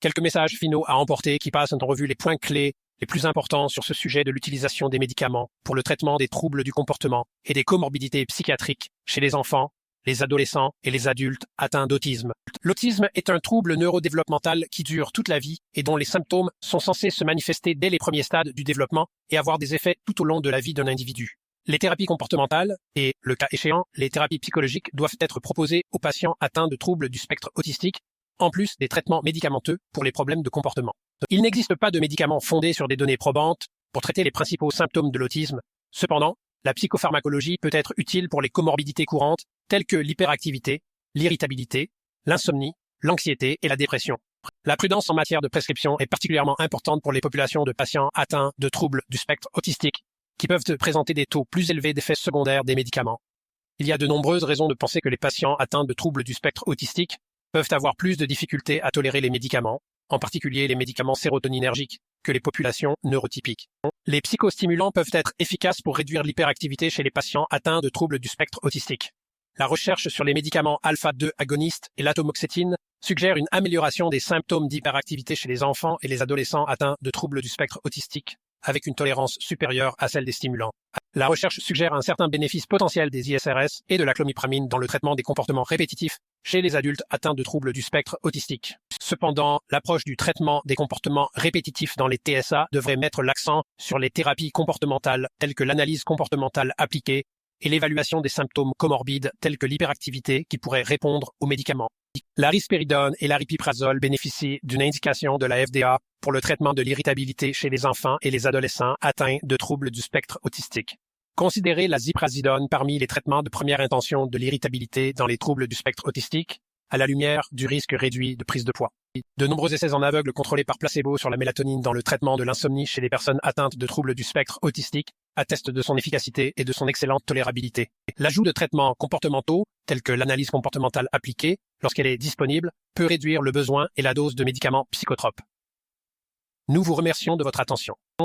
Quelques messages finaux à emporter qui passent en revue les points clés les plus importants sur ce sujet de l'utilisation des médicaments pour le traitement des troubles du comportement et des comorbidités psychiatriques chez les enfants, les adolescents et les adultes atteints d'autisme. L'autisme est un trouble neurodéveloppemental qui dure toute la vie et dont les symptômes sont censés se manifester dès les premiers stades du développement et avoir des effets tout au long de la vie d'un individu. Les thérapies comportementales et, le cas échéant, les thérapies psychologiques doivent être proposées aux patients atteints de troubles du spectre autistique, en plus des traitements médicamenteux pour les problèmes de comportement. Il n'existe pas de médicaments fondés sur des données probantes pour traiter les principaux symptômes de l'autisme. Cependant, la psychopharmacologie peut être utile pour les comorbidités courantes telles que l'hyperactivité, l'irritabilité, l'insomnie, l'anxiété et la dépression. La prudence en matière de prescription est particulièrement importante pour les populations de patients atteints de troubles du spectre autistique qui peuvent présenter des taux plus élevés d'effets secondaires des médicaments. Il y a de nombreuses raisons de penser que les patients atteints de troubles du spectre autistique peuvent avoir plus de difficultés à tolérer les médicaments, en particulier les médicaments sérotoninergiques, que les populations neurotypiques. Les psychostimulants peuvent être efficaces pour réduire l'hyperactivité chez les patients atteints de troubles du spectre autistique. La recherche sur les médicaments alpha-2 agonistes et l'atomoxétine suggère une amélioration des symptômes d'hyperactivité chez les enfants et les adolescents atteints de troubles du spectre autistique, avec une tolérance supérieure à celle des stimulants. La recherche suggère un certain bénéfice potentiel des ISRS et de la clomipramine dans le traitement des comportements répétitifs chez les adultes atteints de troubles du spectre autistique. Cependant, l'approche du traitement des comportements répétitifs dans les TSA devrait mettre l'accent sur les thérapies comportementales telles que l'analyse comportementale appliquée et l'évaluation des symptômes comorbides tels que l'hyperactivité qui pourraient répondre aux médicaments. La risperidone et l'aripiprazole bénéficient d'une indication de la FDA pour le traitement de l'irritabilité chez les enfants et les adolescents atteints de troubles du spectre autistique. Considérez la ziprasidone parmi les traitements de première intention de l'irritabilité dans les troubles du spectre autistique, à la lumière du risque réduit de prise de poids. De nombreux essais en aveugle contrôlés par placebo sur la mélatonine dans le traitement de l'insomnie chez les personnes atteintes de troubles du spectre autistique attestent de son efficacité et de son excellente tolérabilité. L'ajout de traitements comportementaux, tels que l'analyse comportementale appliquée, lorsqu'elle est disponible, peut réduire le besoin et la dose de médicaments psychotropes. Nous vous remercions de votre attention.